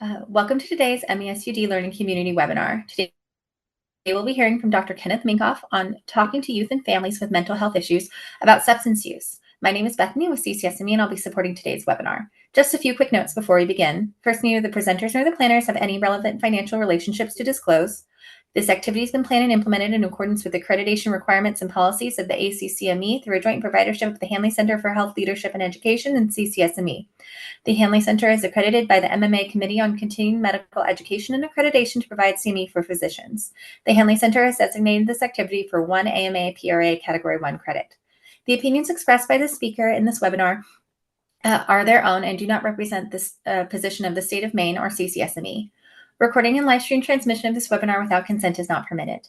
Welcome to today's ME SUD Learning Community webinar. Today we'll be hearing from Dr. Kenneth Minkoff on talking to youth and families with mental health issues about substance use. My name is Bethany with CCSME and I'll be supporting today's webinar. Just a few quick notes before we begin. First, neither the presenters nor the planners have any relevant financial relationships to disclose. This activity has been planned and implemented in accordance with the accreditation requirements and policies of the ACCME through a joint providership of the Hanley Center for Health Leadership and Education and CCSME. The Hanley Center is accredited by the MMA Committee on Continuing Medical Education and Accreditation to provide CME for physicians. The Hanley Center has designated this activity for 1 AMA PRA Category 1 credit. The opinions expressed by the speaker in this webinar are their own and do not represent this position of the state of Maine or CCSME. Recording and live stream transmission of this webinar without consent is not permitted.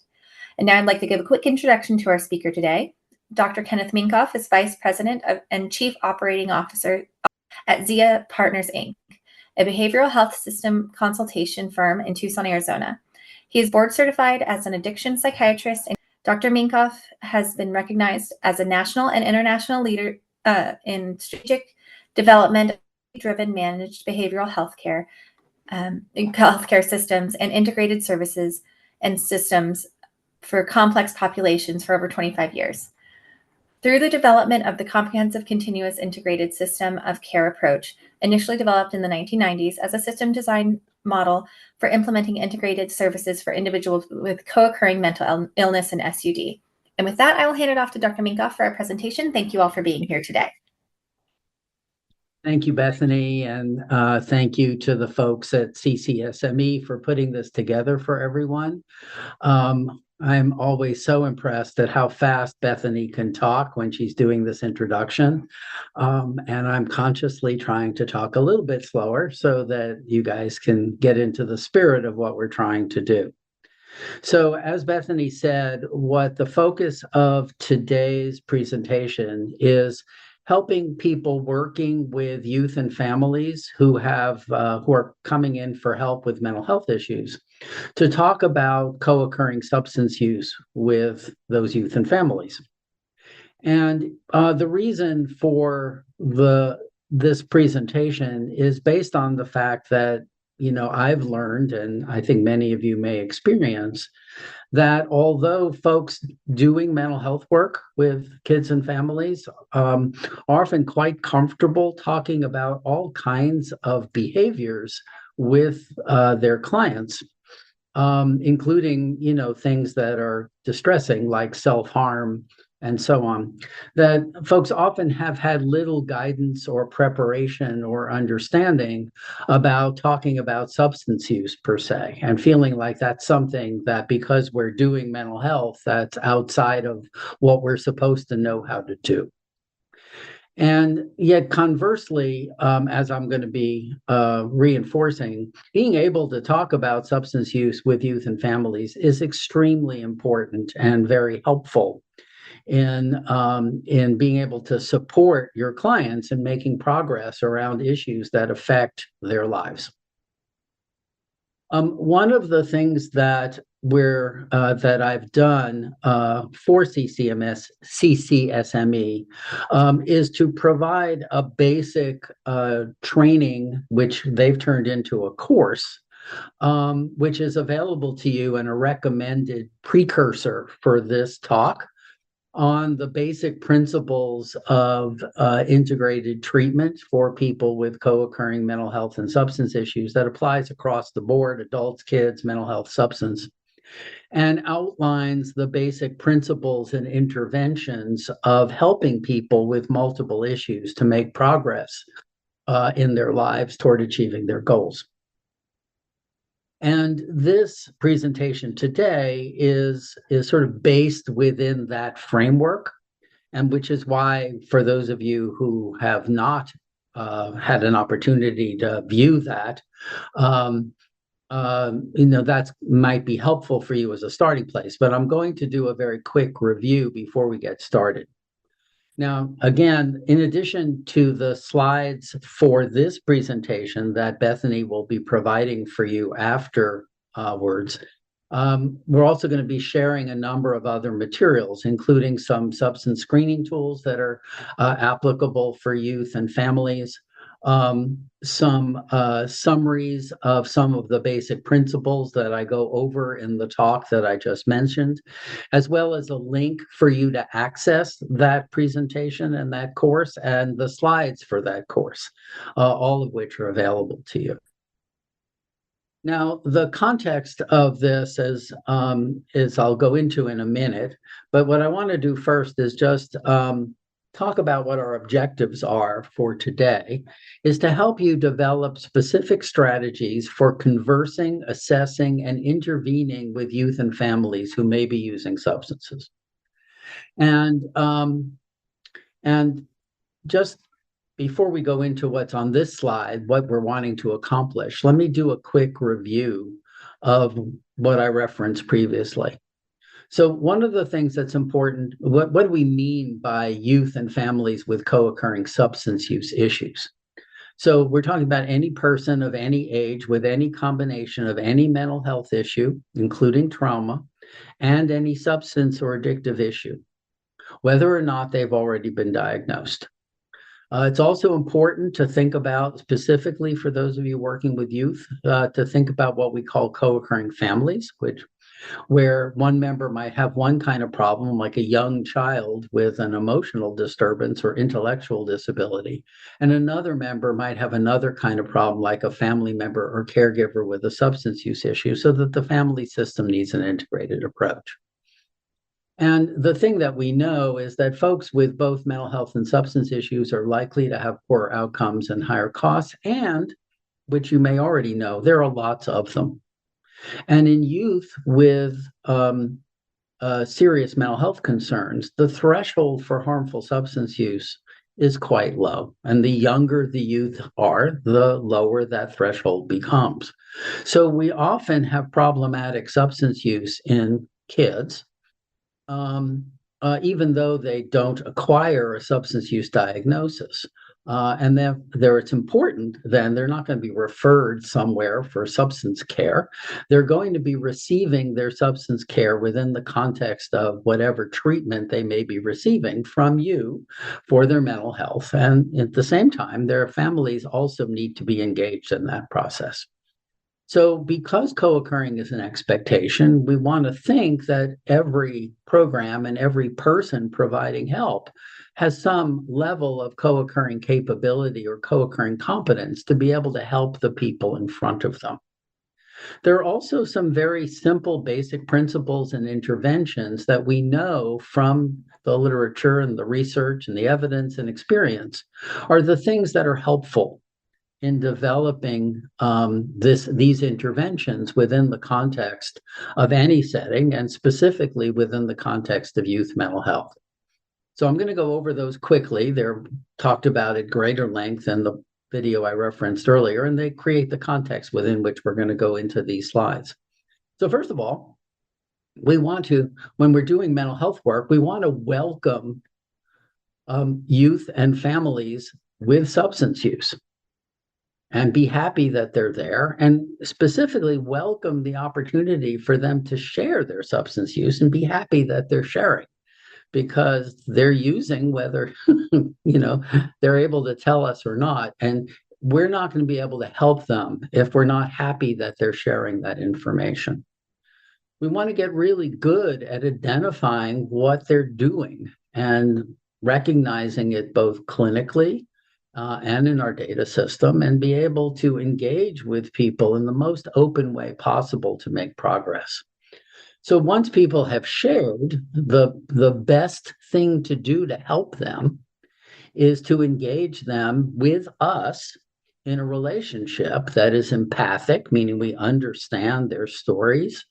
And now I'd like to give a quick introduction to our speaker today. Dr. Kenneth Minkoff is Vice President and Chief Operating Officer at Zia Partners, Inc., a behavioral health system consultation firm in Tucson, Arizona. He is board certified as an addiction psychiatrist, and Dr. Minkoff has been recognized as a national and international leader in strategic development, driven managed behavioral healthcare systems and integrated services and systems for complex populations for over 25 years. Through the development of the comprehensive continuous integrated system of care approach, initially developed in the 1990s as a system design model for implementing integrated services for individuals with co-occurring mental illness and SUD. And with that, I will hand it off to Dr. Minkoff for our presentation. Thank you all for being here today. Thank you, Bethany, and thank you to the folks at CCSME for putting this together for everyone. I'm always so impressed at how fast Bethany can talk when she's doing this introduction. And I'm consciously trying to talk a little bit slower so that you guys can get into the spirit of what we're trying to do. So as Bethany said, what the focus of today's presentation is helping people working with youth and families who are coming in for help with mental health issues to talk about co-occurring substance use with those youth and families. And the reason for this presentation is based on the fact that, I've learned, and I think many of you may experience, that although folks doing mental health work with kids and families are often quite comfortable talking about all kinds of behaviors with their clients, including, things that are distressing like self-harm and so on, that folks often have had little guidance or preparation or understanding about talking about substance use per se, and feeling like that's something that because we're doing mental health, that's outside of what we're supposed to know how to do. And yet conversely, as I'm going to be reinforcing, being able to talk about substance use with youth and families is extremely important and very helpful in being able to support your clients in making progress around issues that affect their lives. One of the things that I've done for CCSME is to provide a basic training, which they've turned into a course, which is available to you and a recommended precursor for this talk on the basic principles of integrated treatment for people with co-occurring mental health and substance issues that applies across the board, adults, kids, mental health, substance, and outlines the basic principles and interventions of helping people with multiple issues to make progress in their lives toward achieving their goals. And this presentation today is sort of based within that framework, and which is why, for those of you who have not had an opportunity to view that, that might be helpful for you as a starting place. But I'm going to do a very quick review before we get started. Now, again, in addition to the slides for this presentation that Bethany will be providing for you afterwards, we're also going to be sharing a number of other materials, including some substance screening tools that are applicable for youth and families, some summaries of some of the basic principles that I go over in the talk that I just mentioned, as well as a link for you to access that presentation and that course and the slides for that course, all of which are available to you. Now, the context of this is I'll go into in a minute, but what I want to do first is just talk about what our objectives are for today, is to help you develop specific strategies for conversing, assessing, and intervening with youth and families who may be using substances. And just before we go into what's on this slide, what we're wanting to accomplish, let me do a quick review of what I referenced previously. So one of the things that's important, what do we mean by youth and families with co-occurring substance use issues? So we're talking about any person of any age with any combination of any mental health issue, including trauma, and any substance or addictive issue, whether or not they've already been diagnosed. It's also important to think about, specifically for those of you working with youth, to think about what we call co-occurring families, where one member might have one kind of problem, like a young child with an emotional disturbance or intellectual disability, and another member might have another kind of problem, like a family member or caregiver with a substance use issue, so that the family system needs an integrated approach. And the thing that we know is that folks with both mental health and substance issues are likely to have poor outcomes and higher costs, and, which you may already know, there are lots of them. And in youth with serious mental health concerns, the threshold for harmful substance use is quite low. And the younger the youth are, the lower that threshold becomes. So we often have problematic substance use in kids, even though they don't acquire a substance use diagnosis. And then it's important, then they're not going to be referred somewhere for substance care. They're going to be receiving their substance care within the context of whatever treatment they may be receiving from you for their mental health. And at the same time, their families also need to be engaged in that process. So because co-occurring is an expectation, we want to think that every program and every person providing help has some level of co-occurring capability or co-occurring competence to be able to help the people in front of them. There are also some very simple basic principles and interventions that we know from the literature and the research and the evidence and experience are the things that are helpful in developing these interventions within the context of any setting, and specifically within the context of youth mental health. So I'm going to go over those quickly. They're talked about at greater length in the video I referenced earlier, and they create the context within which we're going to go into these slides. So first of all, we want to, when we're doing mental health work, we want to welcome youth and families with substance use, and be happy that they're there, and specifically welcome the opportunity for them to share their substance use and be happy that they're sharing, because they're using, whether they're able to tell us or not, and we're not going to be able to help them if we're not happy that they're sharing that information. We want to get really good at identifying what they're doing and recognizing it both clinically and in our data system, and be able to engage with people in the most open way possible to make progress. So once people have shared, the best thing to do to help them is to engage them with us in a relationship that is empathic, meaning we understand their stories,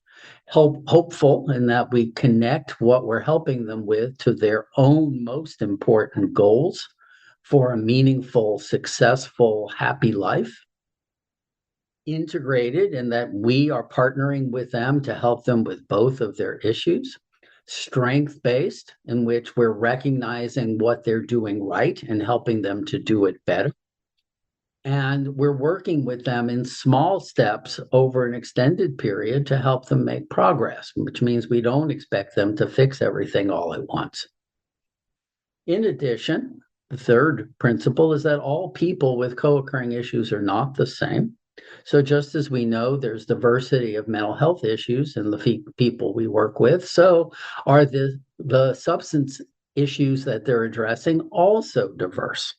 hopeful in that we connect what we're helping them with to their own most important goals for a meaningful, successful, happy life. Integrated in that we are partnering with them to help them with both of their issues. Strength-based, in which we're recognizing what they're doing right and helping them to do it better. And we're working with them in small steps over an extended period to help them make progress, which means we don't expect them to fix everything all at once. In addition, The third principle is that all people with co-occurring issues are not the same. So just as we know there's diversity of mental health issues in the people we work with, so are the substance issues that they're addressing also diverse.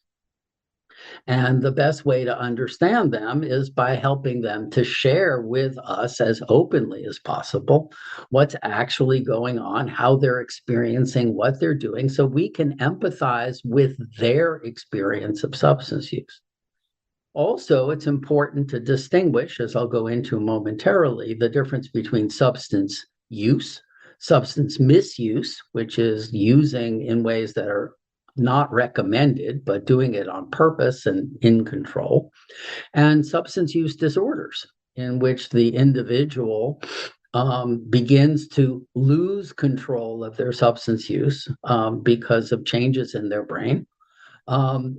And the best way to understand them is by helping them to share with us as openly as possible what's actually going on, how they're experiencing what they're doing, so we can empathize with their experience of substance use. Also, it's important to distinguish, as I'll go into momentarily, the difference between substance use, substance misuse, which is using in ways that are not recommended, but doing it on purpose and in control, and substance use disorders, in which the individual begins to lose control of their substance use because of changes in their brain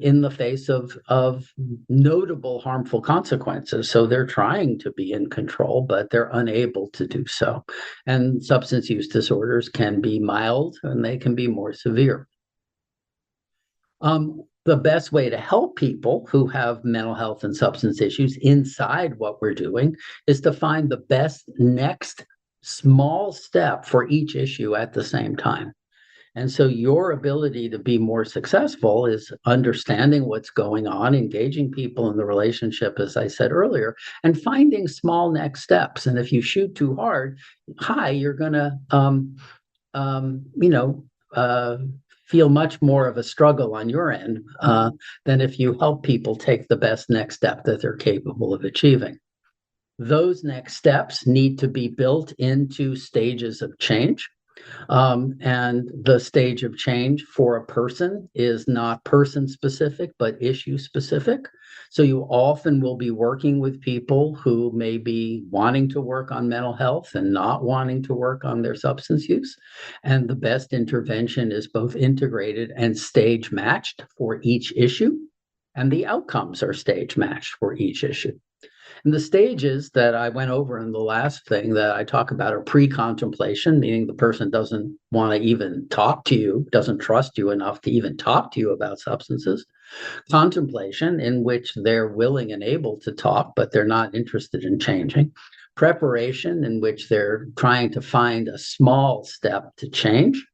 in the face of notable harmful consequences. So they're trying to be in control, but they're unable to do so. And substance use disorders can be mild and they can be more severe. The best way to help people who have mental health and substance issues inside what we're doing is to find the best next small step for each issue at the same time. And so your ability to be more successful is understanding what's going on, engaging people in the relationship, as I said earlier, and finding small next steps. And if you shoot too high, you're going to, feel much more of a struggle on your end than if you help people take the best next step that they're capable of achieving. Those next steps need to be built into stages of change. And the stage of change for a person is not person specific, but issue specific. So you often will be working with people who may be wanting to work on mental health and not wanting to work on their substance use. And the best intervention is both integrated and stage matched for each issue. And the outcomes are stage matched for each issue. And the stages that I went over in the last thing that I talk about are pre-contemplation, meaning the person doesn't want to even talk to you, doesn't trust you enough to even talk to you about substances. Contemplation, in which they're willing and able to talk, but they're not interested in changing. Preparation, in which they're trying to find a small step to change.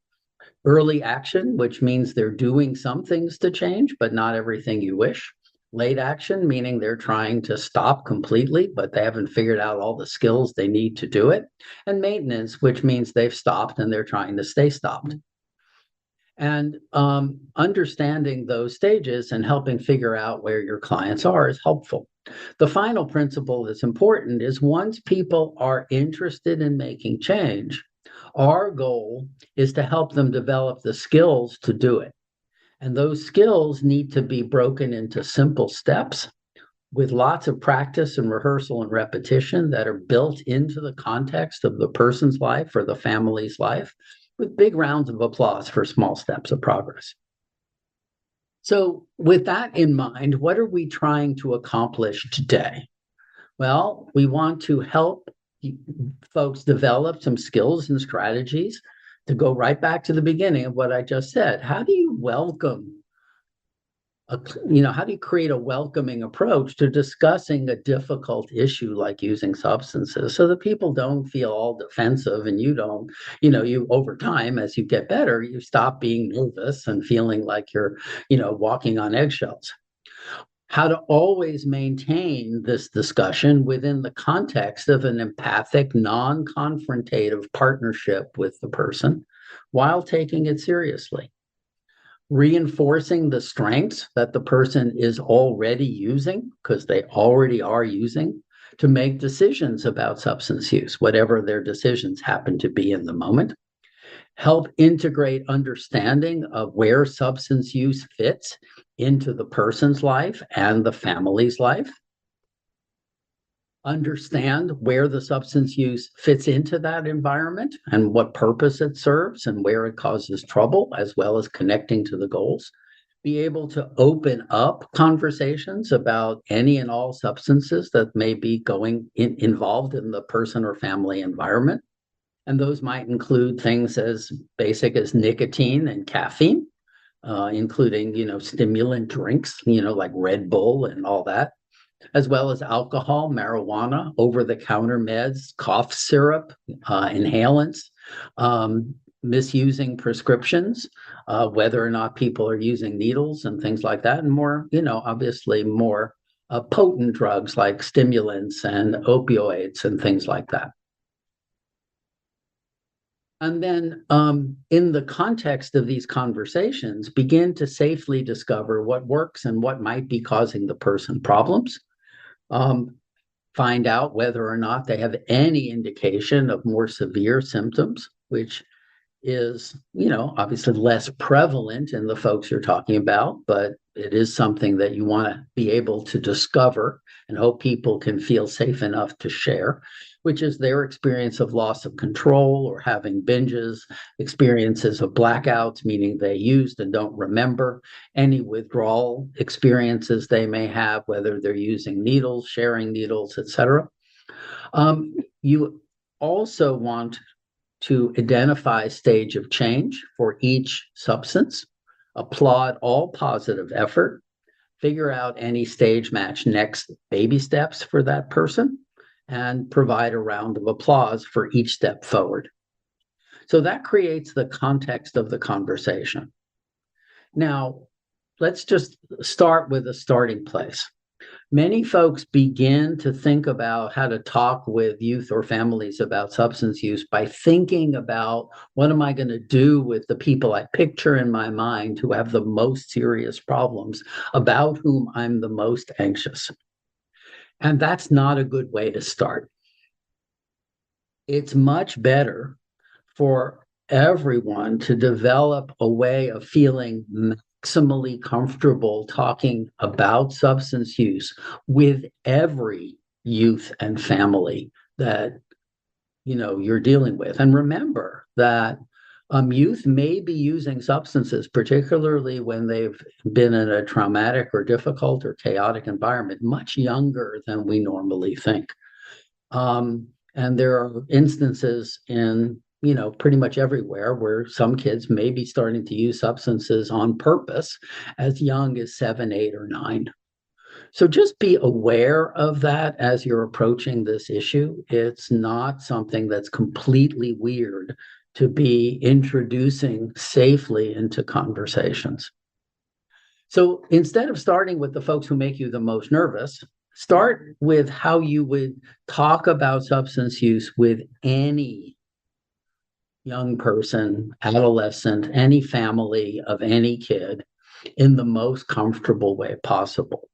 Early action, which means they're doing some things to change, but not everything you wish. Late action, meaning they're trying to stop completely, but they haven't figured out all the skills they need to do it. And maintenance, which means they've stopped and they're trying to stay stopped. And understanding those stages and helping figure out where your clients are is helpful. The final principle that's important is once people are interested in making change, our goal is to help them develop the skills to do it. And those skills need to be broken into simple steps with lots of practice and rehearsal and repetition that are built into the context of the person's life or the family's life, with big rounds of applause for small steps of progress. So with that in mind, what are we trying to accomplish today? Well, we want to help folks develop some skills and strategies to go right back to the beginning of what I just said. How do you how do you create a welcoming approach to discussing a difficult issue like using substances so that people don't feel all defensive and you don't, you over time, as you get better, you stop being nervous and feeling like you're, walking on eggshells. How to always maintain this discussion within the context of an empathic, non-confrontative partnership with the person while taking it seriously. Reinforcing the strengths that the person is already using, because they already are using, to make decisions about substance use, whatever their decisions happen to be in the moment. Help integrate understanding of where substance use fits into the person's life and the family's life. Understand where the substance use fits into that environment and what purpose it serves and where it causes trouble, as well as connecting to the goals. Be able to open up conversations about any and all substances that may be involved in the person or family environment. And those might include things as basic as nicotine and caffeine, including, stimulant drinks, like Red Bull and all that, as well as alcohol, marijuana, over-the-counter meds, cough syrup, inhalants, um, misusing prescriptions, whether or not people are using needles and things like that, and more, obviously more potent drugs like stimulants and opioids and things like that. And then, in the context of these conversations, begin to safely discover what works and what might be causing the person problems. Um, find out whether or not they have any indication of more severe symptoms, which is, obviously less prevalent in the folks you're talking about, but it is something that you want to be able to discover and hope people can feel safe enough to share, which is their experience of loss of control or having binges, experiences of blackouts, meaning they used and don't remember, any withdrawal experiences they may have, whether they're using needles, sharing needles, etc. You also want to identify stage of change for each substance, applaud all positive effort, figure out any stage match next baby steps for that person, and provide a round of applause for each step forward. So that creates the context of the conversation. Now, let's just start with a starting place. Many folks begin to think about how to talk with youth or families about substance use by thinking about what am I going to do with the people I picture in my mind who have the most serious problems, about whom I'm the most anxious. And that's not a good way to start. It's much better for everyone to develop a way of feeling maximally comfortable talking about substance use with every youth and family that you're dealing with. And remember that youth may be using substances, particularly when they've been in a traumatic or difficult or chaotic environment, much younger than we normally think. And there are instances in pretty much everywhere where some kids may be starting to use substances on purpose as young as 7, 8, or 9. So just be aware of that as you're approaching this issue. It's not something that's completely weird to be introducing safely into conversations. So instead of starting with the folks who make you the most nervous, start with how you would talk about substance use with any young person, adolescent, any family of any kid in the most comfortable way possible.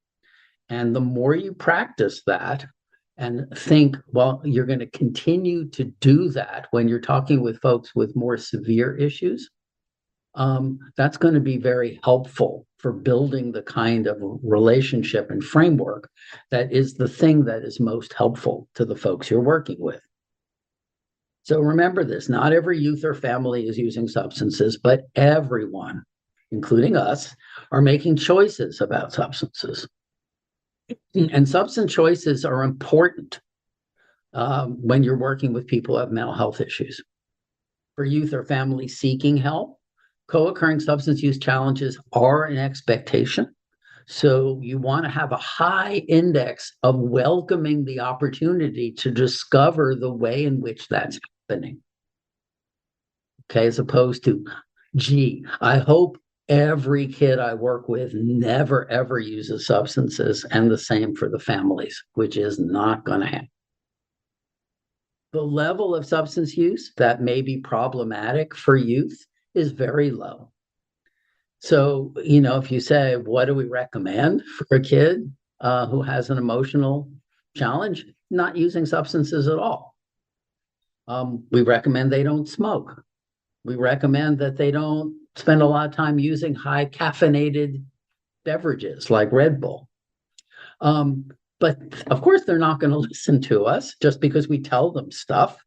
And the more you practice that and think, well, you're going to continue to do that when you're talking with folks with more severe issues, that's going to be very helpful for building the kind of relationship and framework that is the thing that is most helpful to the folks you're working with. So remember this, not every youth or family is using substances, but everyone, including us, are making choices about substances. And substance choices are important when you're working with people who have mental health issues. For youth or families seeking help, co-occurring substance use challenges are an expectation. So you want to have a high index of welcoming the opportunity to discover the way in which that's happening. Okay, as opposed to, gee, I hope every kid I work with never, ever uses substances, and the same for the families, which is not going to happen. The level of substance use that may be problematic for youth is very low. So, if you say, what do we recommend for a kid who has an emotional challenge? Not using substances at all. We recommend they don't smoke. We recommend that they don't spend a lot of time using high caffeinated beverages like Red Bull. But of course, they're not going to listen to us just because we tell them stuff.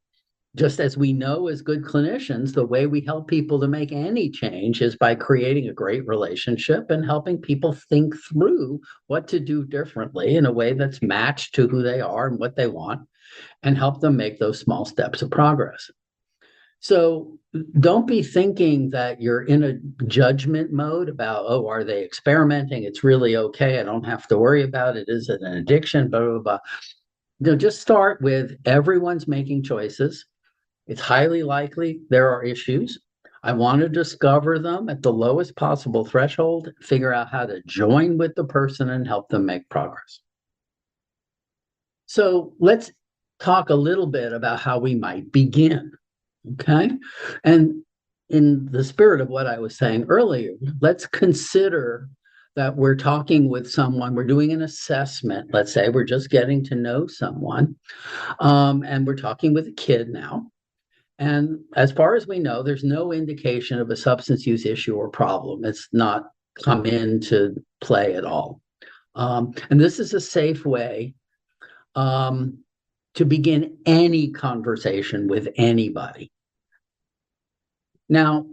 Just as we know as good clinicians, the way we help people to make any change is by creating a great relationship and helping people think through what to do differently in a way that's matched to who they are and what they want, and help them make those small steps of progress. So don't be thinking that you're in a judgment mode about, oh, are they experimenting? It's really okay. I don't have to worry about it. Is it an addiction? Blah, blah, blah. No, just start with everyone's making choices. It's highly likely there are issues. I want to discover them at the lowest possible threshold, figure out how to join with the person and help them make progress. So let's talk a little bit about how we might begin. Okay. And in the spirit of what I was saying earlier, let's consider that we're talking with someone, we're doing an assessment. Let's say we're just getting to know someone, and we're talking with a kid now. And as far as we know, there's no indication of a substance use issue or problem. It's not come into play at all. And this is a safe way um, to begin any conversation with anybody. Now,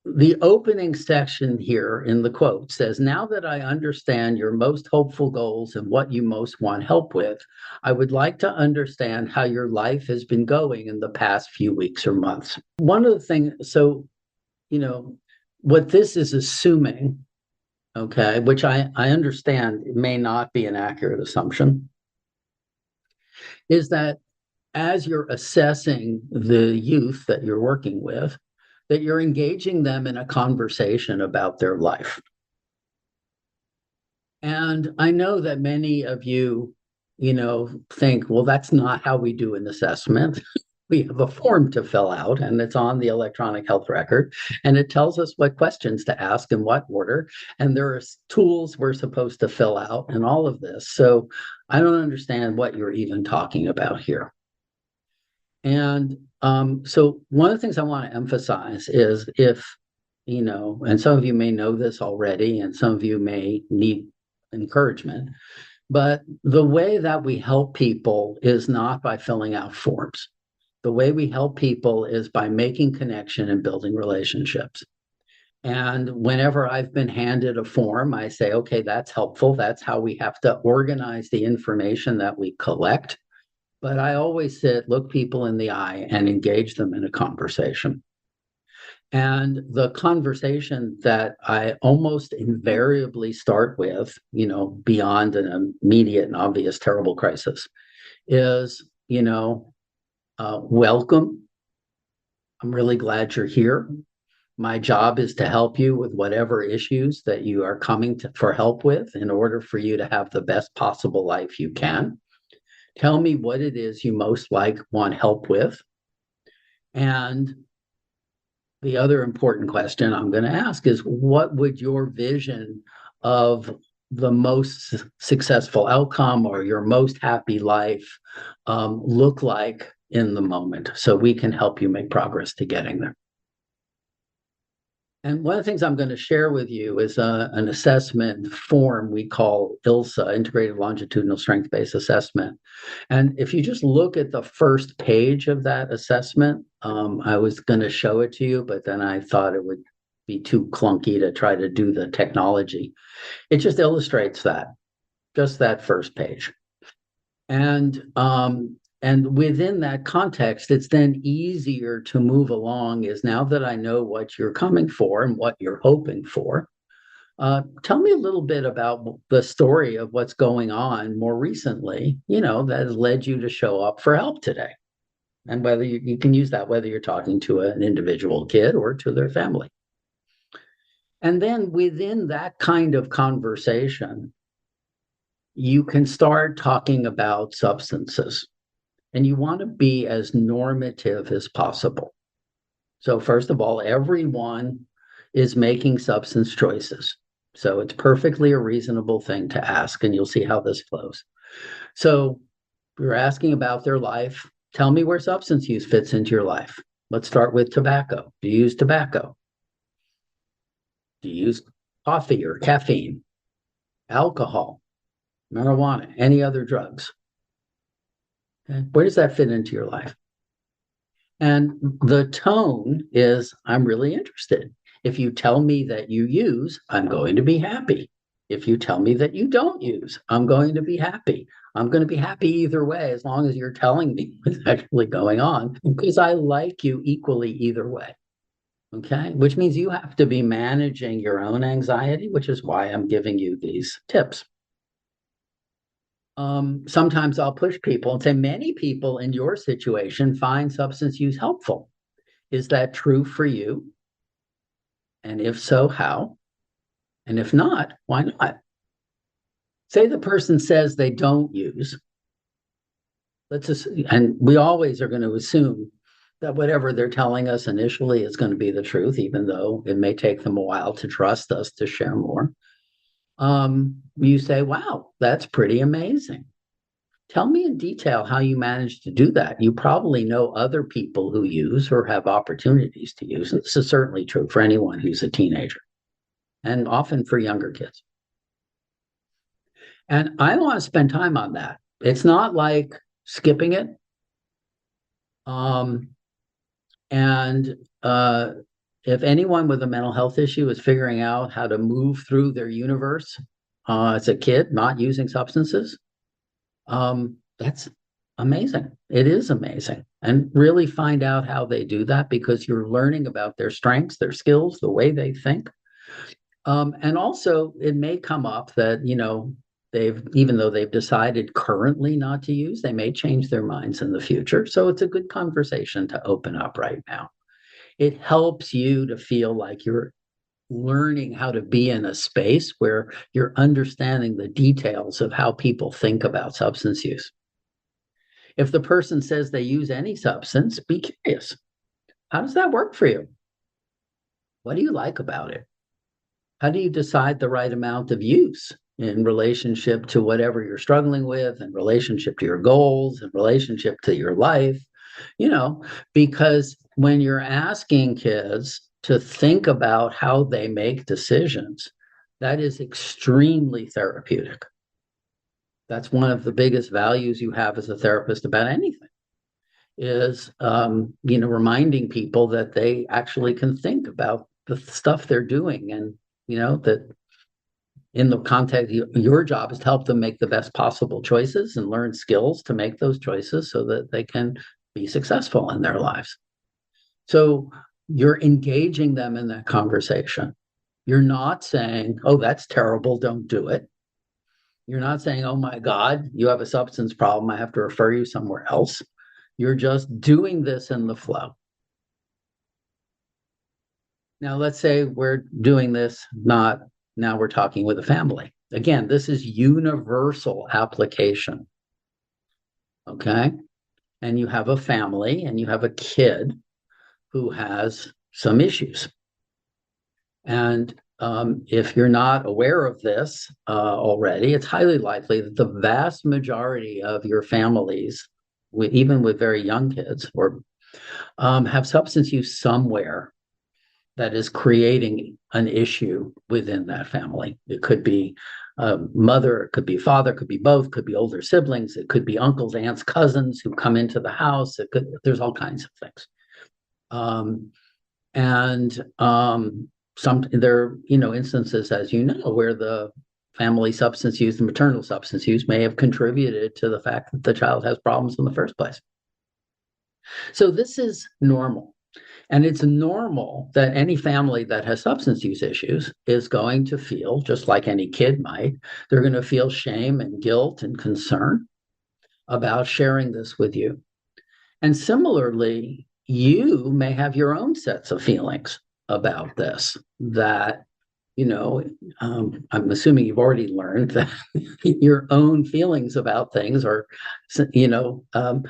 the opening section here in the quote says, now that I understand your most hopeful goals and what you most want help with, I would like to understand how your life has been going in the past few weeks or months. One of the things, so, what this is assuming, okay, which I understand it may not be an accurate assumption, is that as you're assessing the youth that you're working with, that you're engaging them in a conversation about their life. And I know that many of you, think, well, that's not how we do an assessment. We have a form to fill out, and it's on the electronic health record, and it tells us what questions to ask in what order. And there are tools we're supposed to fill out and all of this. So I don't understand what you're even talking about here. And so one of the things I want to emphasize is if, and some of you may know this already, and some of you may need encouragement, but the way that we help people is not by filling out forms. The way we help people is by making connection and building relationships. And whenever I've been handed a form, I say, okay, that's helpful. That's how we have to organize the information that we collect. But I always look people in the eye and engage them in a conversation. And the conversation that I almost invariably start with, beyond an immediate and obvious terrible crisis, is, welcome. I'm really glad you're here. My job is to help you with whatever issues that you are coming for help with in order for you to have the best possible life you can. Tell me what it is you most want help with. And the other important question I'm going to ask is, what would your vision of the most successful outcome or your most happy life look like in the moment, so we can help you make progress to getting there? And one of the things I'm going to share with you is an assessment form we call ILSA, Integrated Longitudinal Strength-Based Assessment. And if you just look at the first page of that assessment, I was going to show it to you, but then I thought it would be too clunky to try to do the technology. It just illustrates that, just that first page. And within that context, it's then easier to move along, is now that I know what you're coming for and what you're hoping for, tell me a little bit about the story of what's going on more recently, that has led you to show up for help today. And whether you can use that, whether you're talking to an individual kid or to their family. And then within that kind of conversation, you can start talking about substances. And you want to be as normative as possible. So first of all, everyone is making substance choices. So it's perfectly a reasonable thing to ask, and you'll see how this flows. So you're asking about their life. Tell me where substance use fits into your life. Let's start with tobacco. Do you use tobacco? Do you use coffee or caffeine, alcohol, marijuana, any other drugs? Okay. Where does that fit into your life? And the tone is, I'm really interested. If you tell me that you use, I'm going to be happy. If you tell me that you don't use, I'm going to be happy. I'm going to be happy either way as long as you're telling me what's actually going on, because I like you equally either way. Okay, which means you have to be managing your own anxiety, which is why I'm giving you these tips. Sometimes I'll push people and say, many people in your situation find substance use helpful. Is that true for you? And if so, how? And if not, why not? Say the person says they don't use. And we always are going to assume that whatever they're telling us initially is going to be the truth, even though it may take them a while to trust us to share more. You say, wow, that's pretty amazing. Tell me in detail how you managed to do that. You probably know other people who use or have opportunities to use. And this is certainly true for anyone who's a teenager and often for younger kids. And I want to spend time on that. It's not like skipping it. Um, and if anyone with a mental health issue is figuring out how to move through their universe as a kid, not using substances, that's amazing. It is amazing. And really find out how they do that, because you're learning about their strengths, their skills, the way they think. And also it may come up that, even though they've decided currently not to use, they may change their minds in the future. So it's a good conversation to open up right now. It helps you to feel like you're learning how to be in a space where you're understanding the details of how people think about substance use. If the person says they use any substance, be curious. How does that work for you? What do you like about it? How do you decide the right amount of use in relationship to whatever you're struggling with, in relationship to your goals, in relationship to your life? Because when you're asking kids to think about how they make decisions, that is extremely therapeutic. That's one of the biggest values you have as a therapist about anything, is reminding people that they actually can think about the stuff they're doing, and that in the context, your job is to help them make the best possible choices and learn skills to make those choices so that they can be successful in their lives. So you're engaging them in that conversation. You're not saying, oh, that's terrible, don't do it. You're not saying, oh my God, you have a substance problem, I have to refer you somewhere else. You're just doing this in the flow. Now, let's say we're doing this, now we're talking with a family. Again, this is universal application. Okay. And you have a family and you have a kid who has some issues. And if you're not aware of this already, it's highly likely that the vast majority of your families, even with very young kids, have substance use somewhere that is creating an issue within that family. It could be mother, it could be father, it could be both, it could be older siblings, it could be uncles, aunts, cousins who come into the house. There's all kinds of things. There are instances, as you know, where the family substance use, the maternal substance use, may have contributed to the fact that the child has problems in the first place. So this is normal. And it's normal that any family that has substance use issues is going to feel, just like any kid might, they're going to feel shame and guilt and concern about sharing this with you. And similarly, you may have your own sets of feelings about this that, I'm assuming you've already learned that your own feelings about things are,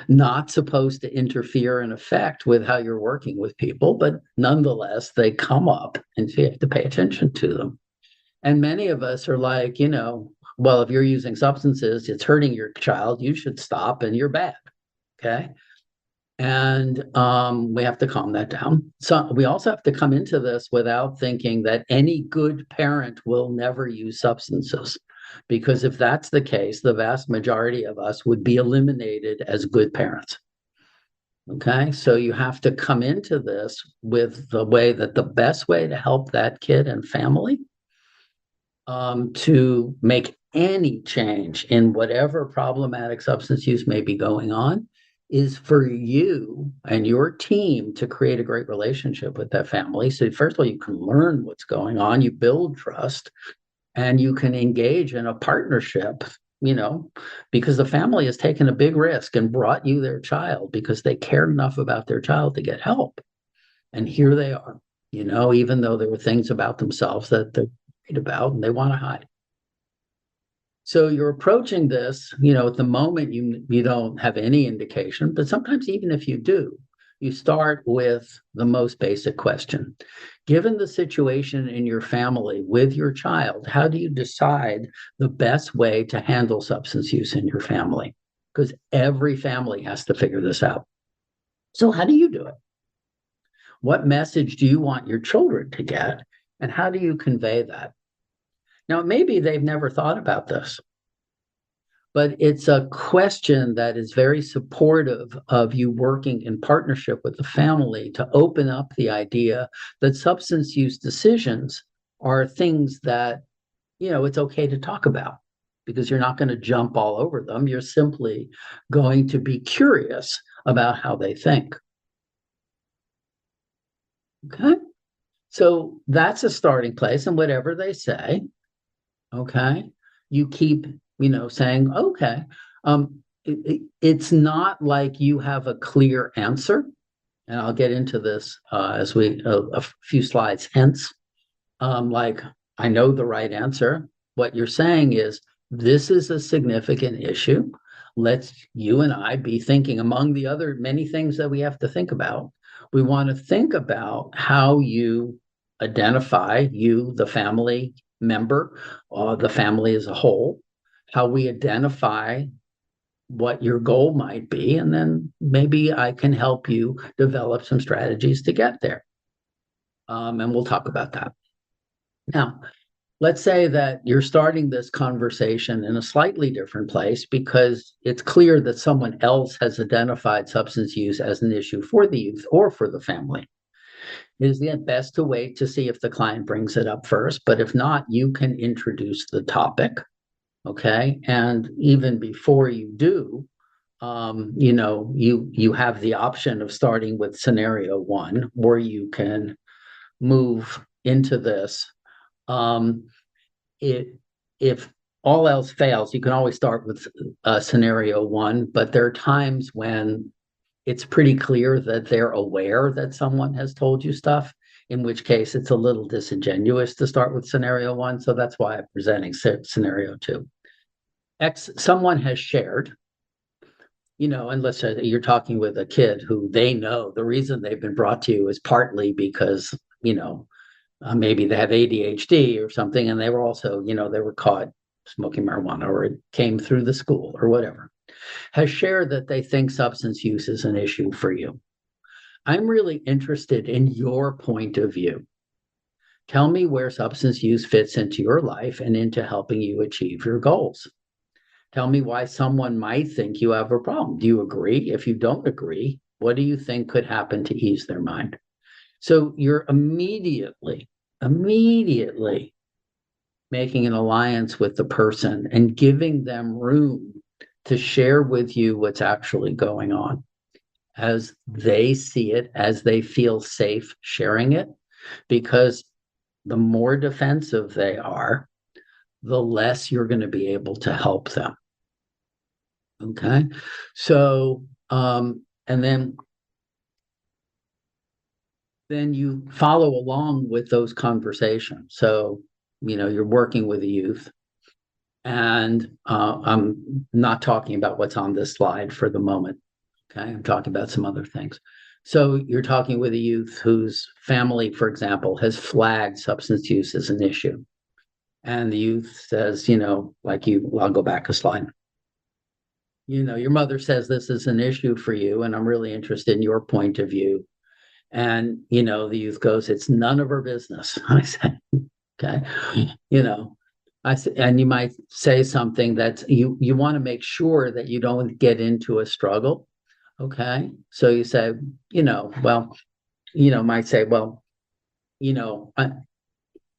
not supposed to interfere and affect with how you're working with people, but nonetheless, they come up and so you have to pay attention to them. And many of us are like, well, if you're using substances, it's hurting your child, you should stop and you're bad. Okay. And we have to calm that down. So we also have to come into this without thinking that any good parent will never use substances. Because if that's the case, the vast majority of us would be eliminated as good parents. Okay, so you have to come into this with the way that the best way to help that kid and family to make any change in whatever problematic substance use may be going on is for you and your team to create a great relationship with that family. So first of all, you can learn what's going on, you build trust, and you can engage in a partnership, because the family has taken a big risk and brought you their child because they cared enough about their child to get help. And here they are, even though there were things about themselves that they're worried about and they want to hide. So you're approaching this, at the moment you don't have any indication, but sometimes even if you do, you start with the most basic question. Given the situation in your family with your child, how do you decide the best way to handle substance use in your family? Because every family has to figure this out. So how do you do it? What message do you want your children to get? And how do you convey that? Now, maybe they've never thought about this, but it's a question that is very supportive of you working in partnership with the family to open up the idea that substance use decisions are things that, it's okay to talk about because you're not going to jump all over them. You're simply going to be curious about how they think. Okay. So that's a starting place. And whatever they say, okay, you keep, saying, okay, it's not like you have a clear answer. And I'll get into this as a few slides hence. Like, I know the right answer. What you're saying is, this is a significant issue. Let's you and I be thinking among the other many things that we have to think about. We want to think about how you identify the family member, the family as a whole, how we identify what your goal might be, and then maybe I can help you develop some strategies to get there. And we'll talk about that. Now, let's say that you're starting this conversation in a slightly different place because it's clear that someone else has identified substance use as an issue for the youth or for the family. It is best to wait to see if the client brings it up first, but if not, you can introduce the topic, okay? And even before you do, you have the option of starting with scenario one, where you can move into this. If all else fails, you can always start with scenario one, but there are times when it's pretty clear that they're aware that someone has told you stuff, in which case it's a little disingenuous to start with scenario one. So that's why I'm presenting scenario two. Someone has shared, and let's say you're talking with a kid who they know the reason they've been brought to you is partly because, maybe they have ADHD or something, and they were also, they were caught smoking marijuana, or it came through the school or whatever, has shared that they think substance use is an issue for you. I'm really interested in your point of view. Tell me where substance use fits into your life and into helping you achieve your goals. Tell me why someone might think you have a problem. Do you agree? If you don't agree, what do you think could happen to ease their mind? So you're immediately making an alliance with the person and giving them room to share with you what's actually going on as they see it, as they feel safe sharing it, because the more defensive they are, the less you're going to be able to help them. Okay. So, and then you follow along with those conversations. So, you're working with a youth, and I'm not talking about what's on this slide for the moment. Okay. I'm talking about some other things. So you're talking with a youth whose family, for example, has flagged substance use as an issue. And the youth says, I'll go back a slide. Your mother says this is an issue for you, and I'm really interested in your point of view. And, the youth goes, it's none of her business. I said, okay, and you might say something that you want to make sure that you don't get into a struggle. Okay. So you say, might say, well,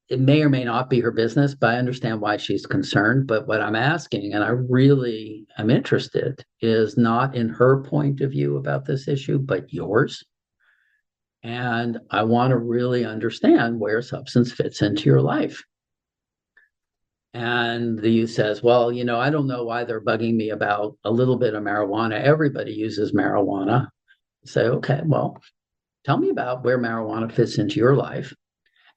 it may or may not be her business, but I understand why she's concerned. But what I'm asking, and I really am interested, is not in her point of view about this issue, but yours. And I want to really understand where substance fits into your life. And the youth says, well, I don't know why they're bugging me about a little bit of marijuana. Everybody uses marijuana. Say, okay, well, tell me about where marijuana fits into your life.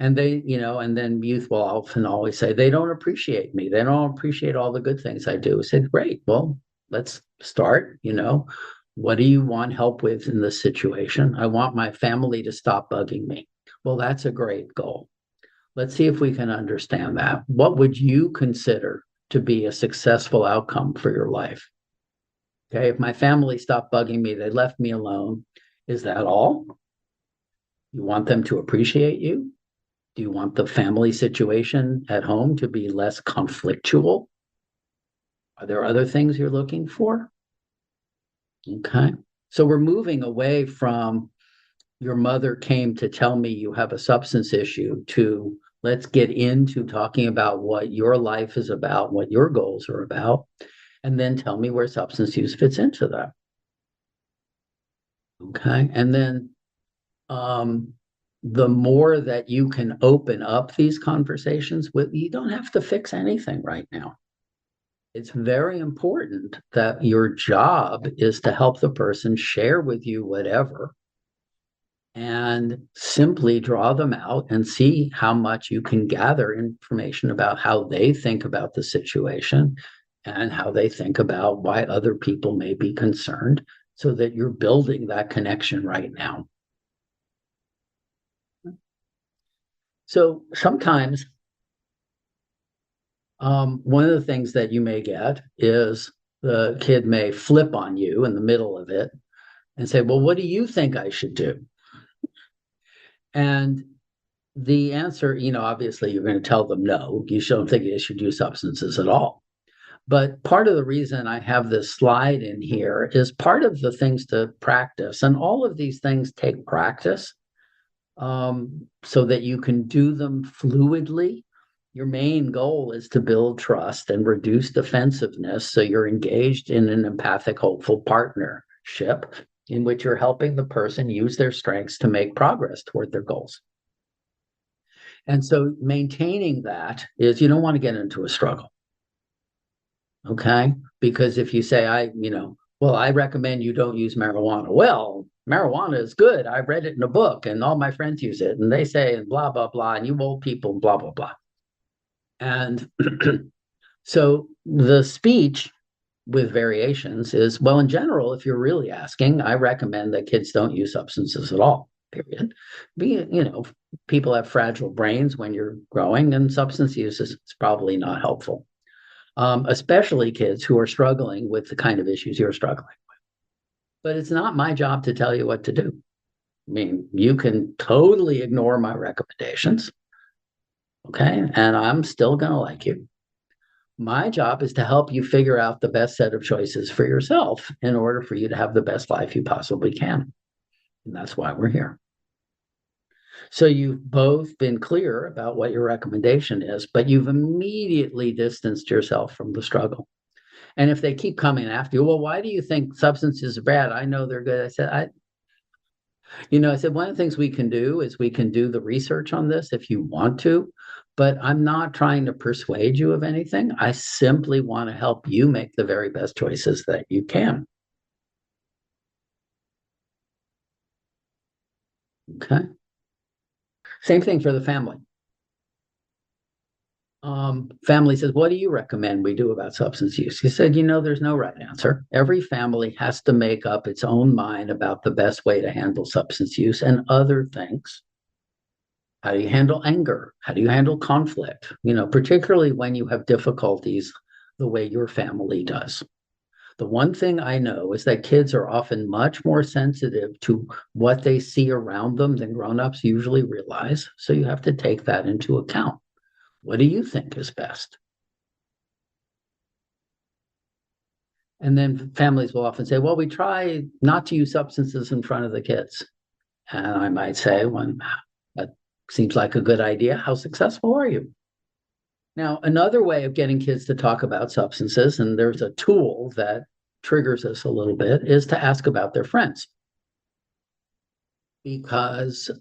And and then youth will often always say, they don't appreciate me. They don't appreciate all the good things I do. I said, great. Well, let's start. What do you want help with in this situation? I want my family to stop bugging me. Well, that's a great goal. Let's see if we can understand that. What would you consider to be a successful outcome for your life? Okay, if my family stopped bugging me, they left me alone, is that all? You want them to appreciate you? Do you want the family situation at home to be less conflictual? Are there other things you're looking for? Okay, so we're moving away from your mother came to tell me you have a substance issue to let's get into talking about what your life is about, what your goals are about, and then tell me where substance use fits into that. Okay. And then the more that you can open up these conversations with, you don't have to fix anything right now. It's very important that your job is to help the person share with you whatever and simply draw them out and see how much you can gather information about how they think about the situation and how they think about why other people may be concerned so that you're building that connection right now. So sometimes one of the things that you may get is the kid may flip on you in the middle of it and say, well, what do you think I should do? And the answer, obviously you're going to tell them no, you don't think they should use substances at all. But part of the reason I have this slide in here is part of the things to practice. And all of these things take practice so that you can do them fluidly. Your main goal is to build trust and reduce defensiveness. So you're engaged in an empathic, hopeful partnership in which you're helping the person use their strengths to make progress toward their goals. And so maintaining that is you don't want to get into a struggle. Okay. Because if you say, I recommend you don't use marijuana. Well, marijuana is good. I read it in a book and all my friends use it. And they say, and blah, blah, blah. And you old people, blah, blah, blah. And so the speech with variations is, well, in general, if you're really asking, I recommend that kids don't use substances at all, period. People have fragile brains when you're growing, and substance use is probably not helpful, especially kids who are struggling with the kind of issues you're struggling with. But it's not my job to tell you what to do. I mean, you can totally ignore my recommendations, okay? And I'm still going to like you. My job is to help you figure out the best set of choices for yourself in order for you to have the best life you possibly can. And that's why we're here. So you've both been clear about what your recommendation is, but you've immediately distanced yourself from the struggle. And if they keep coming after you, well, why do you think substances are bad? I know they're good. I said, one of the things we can do is we can do the research on this if you want to, but I'm not trying to persuade you of anything. I simply want to help you make the very best choices that you can. Okay. Same thing for the family. Family says, what do you recommend we do about substance use? He said, there's no right answer. Every family has to make up its own mind about the best way to handle substance use and other things. How do you handle anger? How do you handle conflict? Particularly when you have difficulties the way your family does. The one thing I know is that kids are often much more sensitive to what they see around them than grown-ups usually realize. So you have to take that into account. What do you think is best? And then families will often say, well, we try not to use substances in front of the kids. And I might say, well, seems like a good idea. How successful are you? Now, another way of getting kids to talk about substances, and there's a tool that triggers this a little bit, is to ask about their friends. Because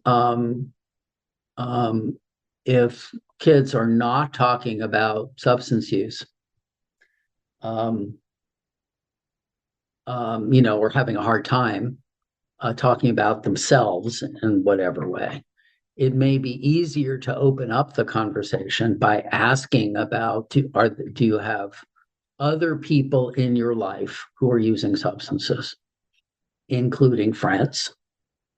if kids are not talking about substance use, or having a hard time talking about themselves in whatever way, it may be easier to open up the conversation by asking about, do you have other people in your life who are using substances, including friends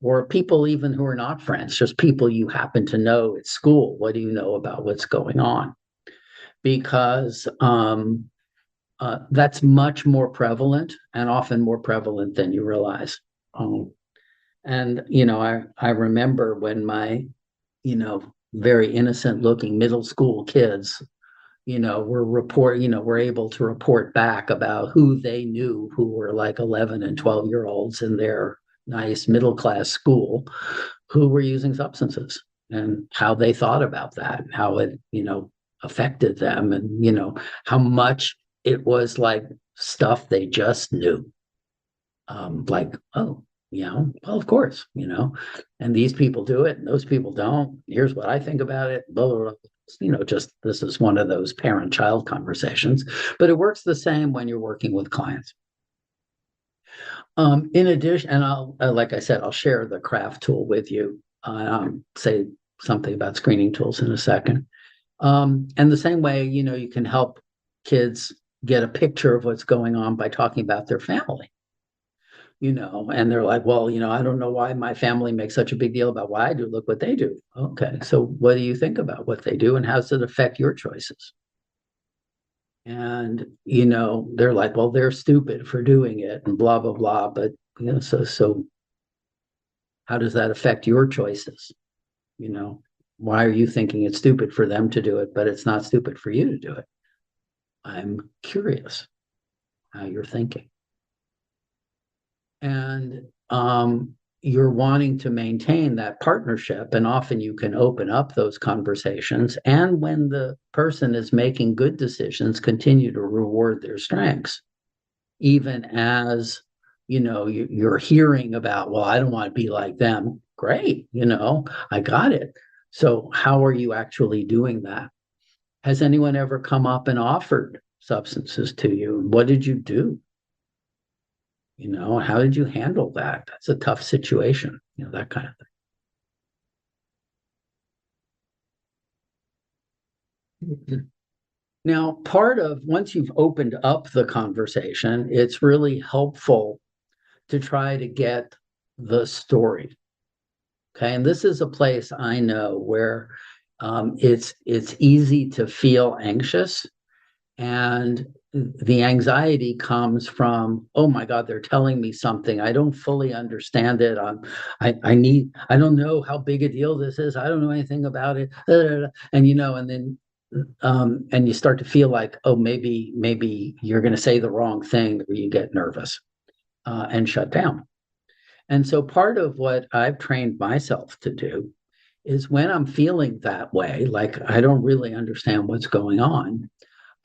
or people even who are not friends, just people you happen to know at school. What do you know about what's going on? Because that's much more prevalent and often more prevalent than you realize. I remember when my, very innocent looking middle school kids, were able to report back about who they knew who were like 11 and 12-year-olds in their nice middle class school who were using substances and how they thought about that, and how it, affected them, and, how much it was like stuff they just knew. Like, oh, well, of course, and these people do it and those people don't. Here's what I think about it. Blah, blah, blah. Just this is one of those parent-child conversations, but it works the same when you're working with clients. In addition, and like I said, I'll share the craft tool with you. Say something about screening tools in a second. And the same way, you can help kids get a picture of what's going on by talking about their family. And they're like, well, I don't know why my family makes such a big deal about why I do. Look what they do. Okay, so what do you think about what they do, and how does it affect your choices? And, they're like, well, they're stupid for doing it and blah, blah, blah. But, so how does that affect your choices? Why are you thinking it's stupid for them to do it, but it's not stupid for you to do it? I'm curious how you're thinking. And you're wanting to maintain that partnership, and often you can open up those conversations, and when the person is making good decisions, continue to reward their strengths, even as you're hearing about, well, I don't want to be like them. Great, I got it. So how are you actually doing that? Has anyone ever come up and offered substances to you? What did you do? How did you handle that? That's a tough situation, that kind of thing. Now, part of once you've opened up the conversation, it's really helpful to try to get the story. Okay. And this is a place I know where it's easy to feel anxious, and the anxiety comes from, oh my God, they're telling me something. I don't fully understand it. I don't know how big a deal this is. I don't know anything about it. And, and then, and you start to feel like, oh, maybe you're going to say the wrong thing, or you get nervous and shut down. And so part of what I've trained myself to do is, when I'm feeling that way, like I don't really understand what's going on,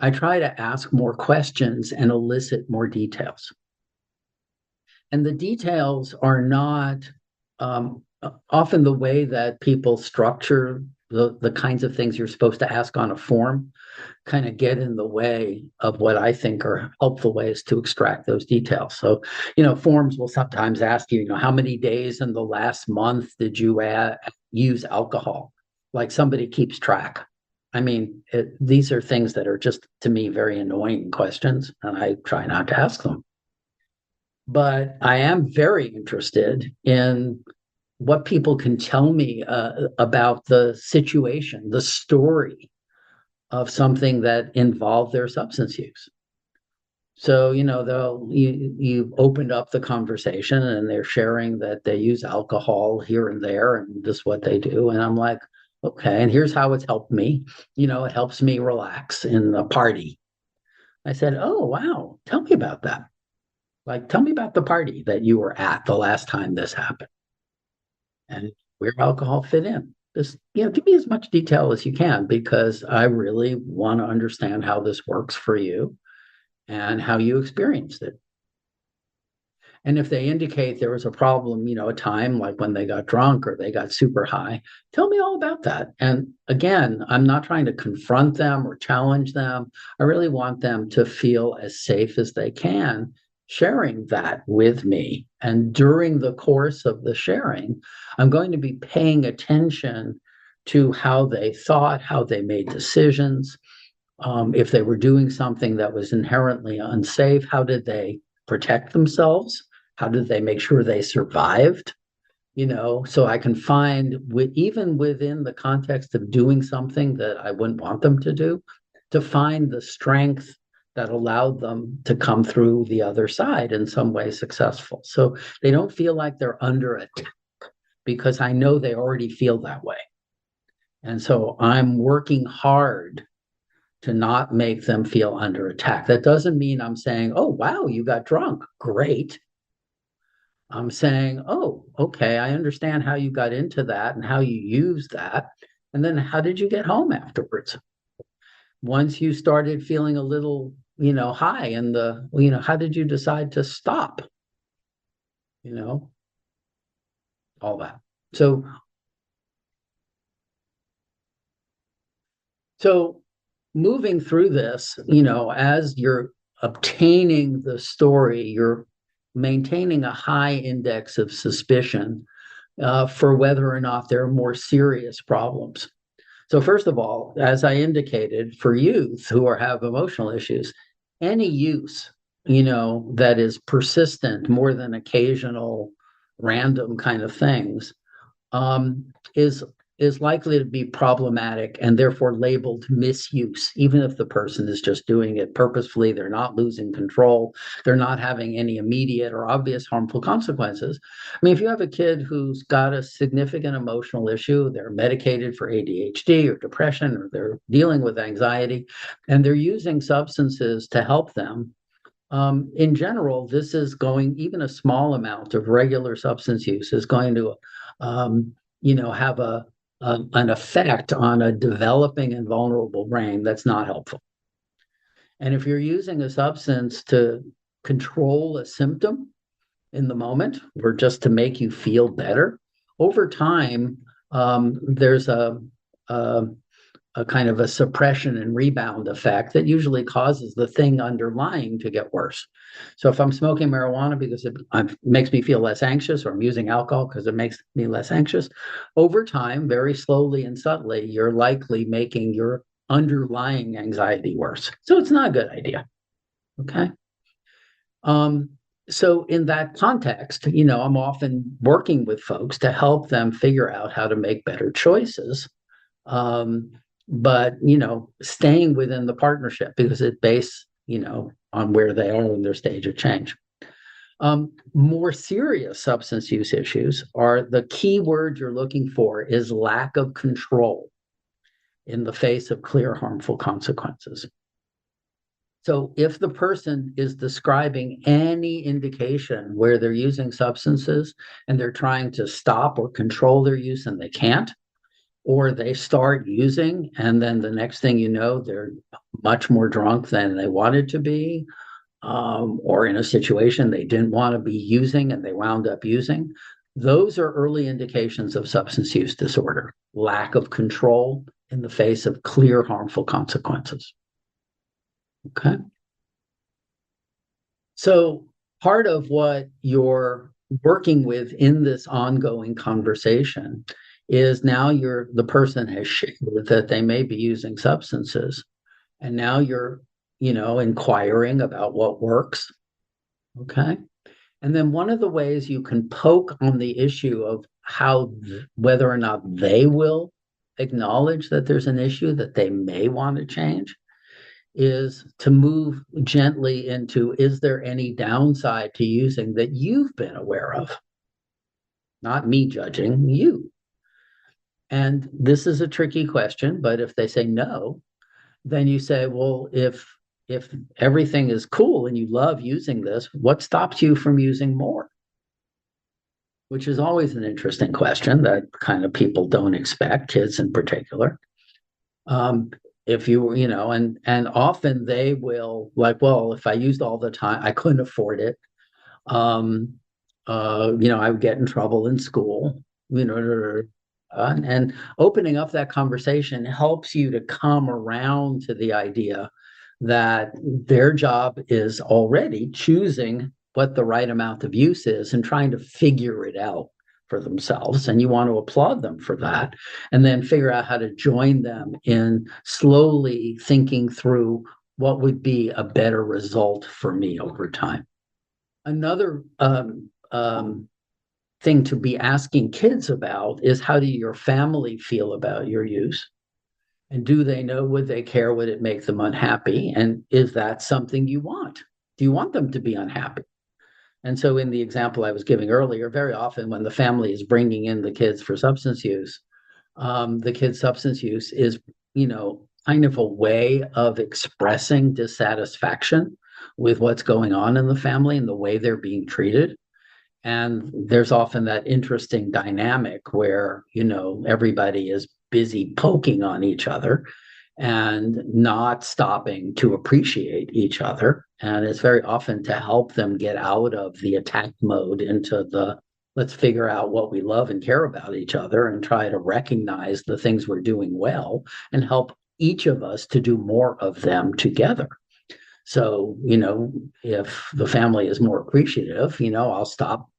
I try to ask more questions and elicit more details. And the details are not often the way that people structure the kinds of things you're supposed to ask on a form kind of get in the way of what I think are helpful ways to extract those details. So, forms will sometimes ask you, how many days in the last month did you use alcohol? Like somebody keeps track. I mean, these are things that are just, to me, very annoying questions, and I try not to ask them. But I am very interested in what people can tell me about the situation, the story of something that involved their substance use. So, you've opened up the conversation, and they're sharing that they use alcohol here and there, and this is what they do. And I'm like, okay, and here's how it's helped me. It helps me relax in a party. I said, oh, wow, tell me about that. Like, tell me about the party that you were at the last time this happened, and where alcohol fit in. Just, give me as much detail as you can, because I really want to understand how this works for you and how you experienced it. And if they indicate there was a problem, a time like when they got drunk or they got super high, tell me all about that. And again, I'm not trying to confront them or challenge them. I really want them to feel as safe as they can sharing that with me. And during the course of the sharing, I'm going to be paying attention to how they thought, how they made decisions. If they were doing something that was inherently unsafe, how did they protect themselves? How did they make sure they survived? So I can find, even within the context of doing something that I wouldn't want them to do, to find the strength that allowed them to come through the other side in some way successful. So they don't feel like they're under attack, because I know they already feel that way. And so I'm working hard to not make them feel under attack. That doesn't mean I'm saying, oh, wow, you got drunk. Great. I'm saying, oh, okay, I understand how you got into that and how you used that. And then how did you get home afterwards? Once you started feeling a little, high, and how did you decide to stop? You know, all that. So moving through this, as you're obtaining the story, you're maintaining a high index of suspicion for whether or not there are more serious problems. So first of all, as I indicated, for youth who have emotional issues, any use, that is persistent, more than occasional random kind of things, um, is is likely to be problematic and therefore labeled misuse, even if the person is just doing it purposefully. They're not losing control. They're not having any immediate or obvious harmful consequences. I mean, if you have a kid who's got a significant emotional issue, they're medicated for ADHD or depression, or they're dealing with anxiety, and they're using substances to help them, in general, this is going, even a small amount of regular substance use is going to, have an effect on a developing and vulnerable brain that's not helpful. And if you're using a substance to control a symptom in the moment, or just to make you feel better, over time, there's a a kind of a suppression and rebound effect that usually causes the thing underlying to get worse. So if I'm smoking marijuana because it makes me feel less anxious, or I'm using alcohol because it makes me less anxious, over time, very slowly and subtly, you're likely making your underlying anxiety worse. So it's not a good idea. Okay. Um, so in that context, I'm often working with folks to help them figure out how to make better choices, um, but staying within the partnership, because it based on where they are in their stage of change. More serious substance use issues are, the key word you're looking for is lack of control in the face of clear harmful consequences. So if the person is describing any indication where they're using substances and they're trying to stop or control their use and they can't, or they start using and then the next thing you know, they're much more drunk than they wanted to be, or in a situation they didn't want to be using and they wound up using, those are early indications of substance use disorder, lack of control in the face of clear harmful consequences. Okay. So part of what you're working with in this ongoing conversation is, now the person has shared that they may be using substances, and now you're inquiring about what works. Okay. And then one of the ways you can poke on the issue of whether or not they will acknowledge that there's an issue that they may want to change is to move gently into, is there any downside to using that you've been aware of? Not me judging you. And this is a tricky question, but if they say no, then you say, well, if everything is cool and you love using this, what stops you from using more? which is always an interesting question that kind of people don't expect, kids in particular. If and often they will like, well, if I used all the time, I couldn't afford it. Um, I would get in trouble in school, and opening up that conversation helps you to come around to the idea that their job is already choosing what the right amount of use is and trying to figure it out for themselves. And you want to applaud them for that, and then figure out how to join them in slowly thinking through what would be a better result for me over time. Another thing to be asking kids about is, how do your family feel about your use? And do they know, would they care, would it make them unhappy? And is that something you want? Do you want them to be unhappy? And so in the example I was giving earlier, very often when the family is bringing in the kids for substance use, the kid's substance use is, kind of a way of expressing dissatisfaction with what's going on in the family and the way they're being treated. And there's often that interesting dynamic where, everybody is busy poking on each other and not stopping to appreciate each other. And it's very often to help them get out of the attack mode into the, let's figure out what we love and care about each other and try to recognize the things we're doing well and help each of us to do more of them together. So, if the family is more appreciative, I'll stop,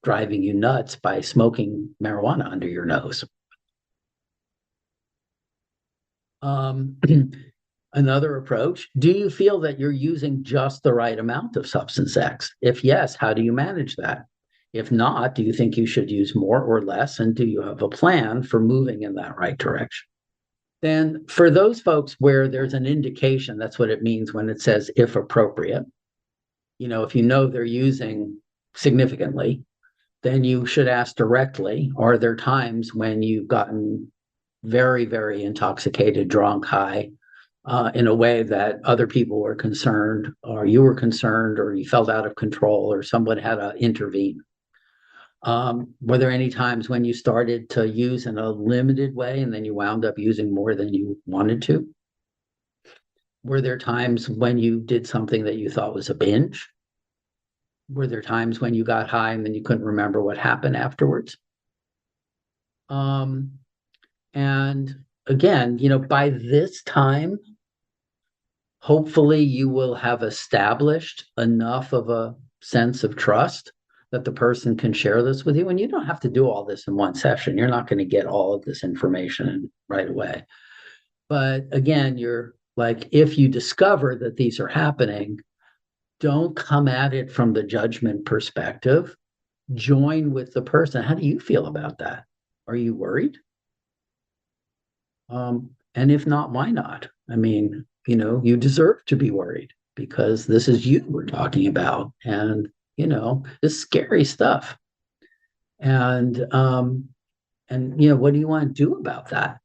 driving you nuts by smoking marijuana under your nose. Another approach, do you feel that you're using just the right amount of substance X? If yes, how do you manage that? If not, do you think you should use more or less? And do you have a plan for moving in that right direction? Then for those folks where there's an indication, that's what it means when it says if appropriate. If they're using significantly, then you should ask directly, are there times when you've gotten very, very intoxicated, drunk, high, in a way that other people were concerned, or you were concerned, or you felt out of control, or someone had to intervene? Were there any times when you started to use in a limited way and then you wound up using more than you wanted to? Were there times when you did something that you thought was a binge? Were there times when you got high and then you couldn't remember what happened afterwards? And again, by this time, hopefully you will have established enough of a sense of trust that the person can share this with you. And you don't have to do all this in one session. You're not going to get all of this information right away. But again, you're like, if you discover that these are happening, don't come at it from the judgment perspective. Join with the person. How do you feel about that? Are you worried? And if not, why not? I mean, you deserve to be worried because this is you we're talking about. And, it's scary stuff. And what do you want to do about that?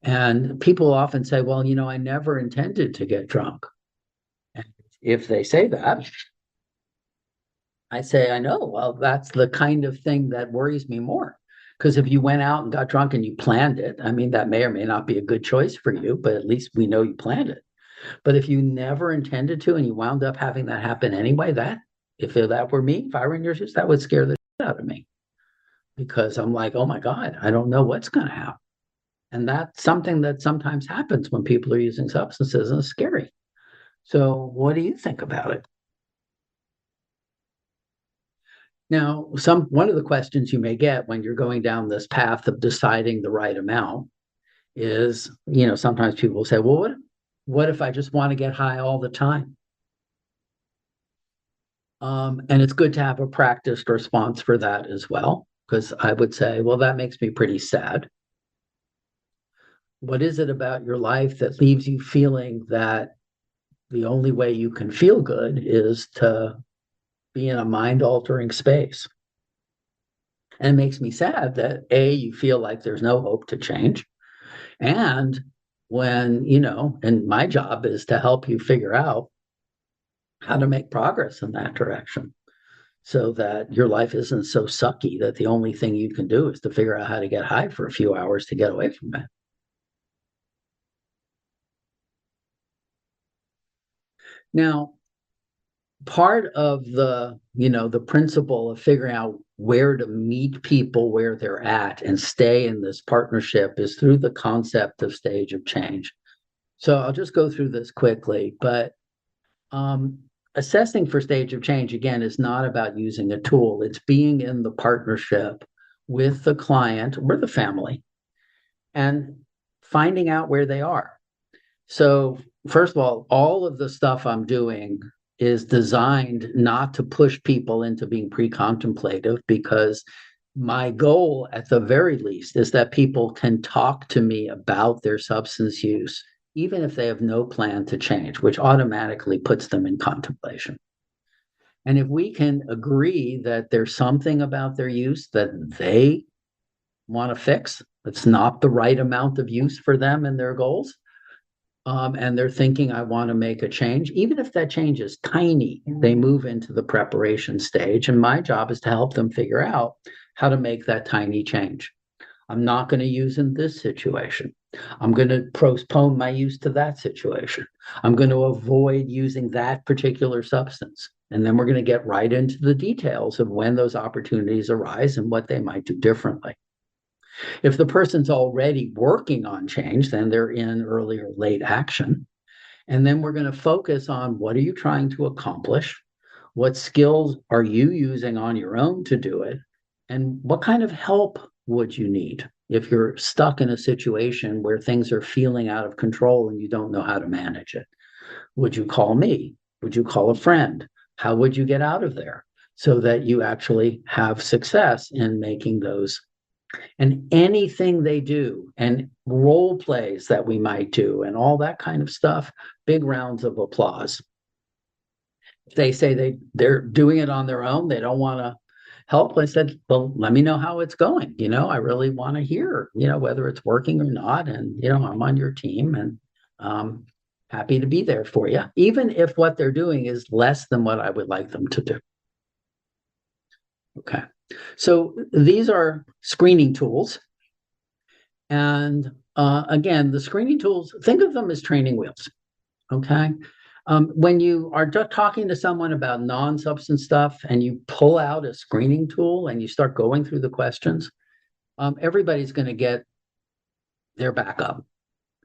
And people often say, well, I never intended to get drunk. And if they say that, I say, I know, well, that's the kind of thing that worries me more. Because if you went out and got drunk and you planned it, I mean, that may or may not be a good choice for you, but at least we know you planned it. But if you never intended to and you wound up having that happen anyway, if that were me, if I were in your shoes, that would scare the shit out of me. Because I'm like, oh my God, I don't know what's going to happen. And that's something that sometimes happens when people are using substances, and it's scary. So what do you think about it? Now, one of the questions you may get when you're going down this path of deciding the right amount is, sometimes people will say, well, what if I just want to get high all the time? And it's good to have a practiced response for that as well, because I would say, well, that makes me pretty sad. What is it about your life that leaves you feeling that the only way you can feel good is to be in a mind-altering space? And it makes me sad that you feel like there's no hope to change. And when, and my job is to help you figure out how to make progress in that direction. so that your life isn't so sucky that the only thing you can do is to figure out how to get high for a few hours to get away from it. Now, part of the principle of figuring out where to meet people where they're at and stay in this partnership is through the concept of stage of change. So I'll just go through this quickly, but assessing for stage of change, again, is not about using a tool. It's being in the partnership with the client or the family and finding out where they are. So first of all of the stuff I'm doing is designed not to push people into being pre-contemplative, because my goal at the very least is that people can talk to me about their substance use, even if they have no plan to change, which automatically puts them in contemplation. And if we can agree that there's something about their use that they want to fix, it's not the right amount of use for them and their goals, and they're thinking, I want to make a change, even if that change is tiny, they move into the preparation stage. And my job is to help them figure out how to make that tiny change. I'm not going to use in this situation. I'm going to postpone my use to that situation. I'm going to avoid using that particular substance. And then we're going to get right into the details of when those opportunities arise and what they might do differently. If the person's already working on change, then they're in early or late action. And then we're going to focus on, what are you trying to accomplish? What skills are you using on your own to do it? And what kind of help would you need if you're stuck in a situation where things are feeling out of control and you don't know how to manage it? Would you call me? Would you call a friend? How would you get out of there so that you actually have success in making those? And anything they do, and role plays that we might do, and all that kind of stuff, big rounds of applause. If they say they're doing it on their own, they don't want to help, I said, well, let me know how it's going. I really want to hear, whether it's working or not. And, I'm on your team, and happy to be there for you, even if what they're doing is less than what I would like them to do. Okay. So these are screening tools. And again, the screening tools, think of them as training wheels. Okay. When you are just talking to someone about non-substance stuff and you pull out a screening tool and you start going through the questions, everybody's going to get their back up.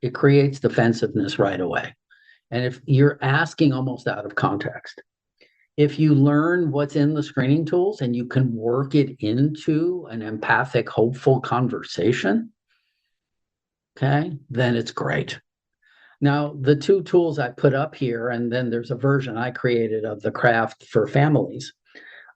It creates defensiveness right away. And if you're asking almost out of context, if you learn what's in the screening tools and you can work it into an empathic, hopeful conversation, okay, then it's great. Now, the two tools I put up here, and then there's a version I created of the craft for families.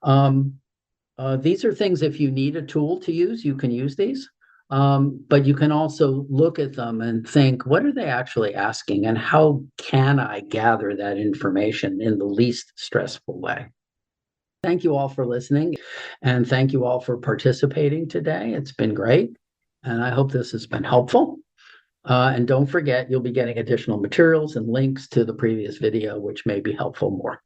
These are things, if you need a tool to use, you can use these. But you can also look at them and think, what are they actually asking? And how can I gather that information in the least stressful way? Thank you all for listening. And thank you all for participating today. It's been great. And I hope this has been helpful. And don't forget, you'll be getting additional materials and links to the previous video, which may be helpful more.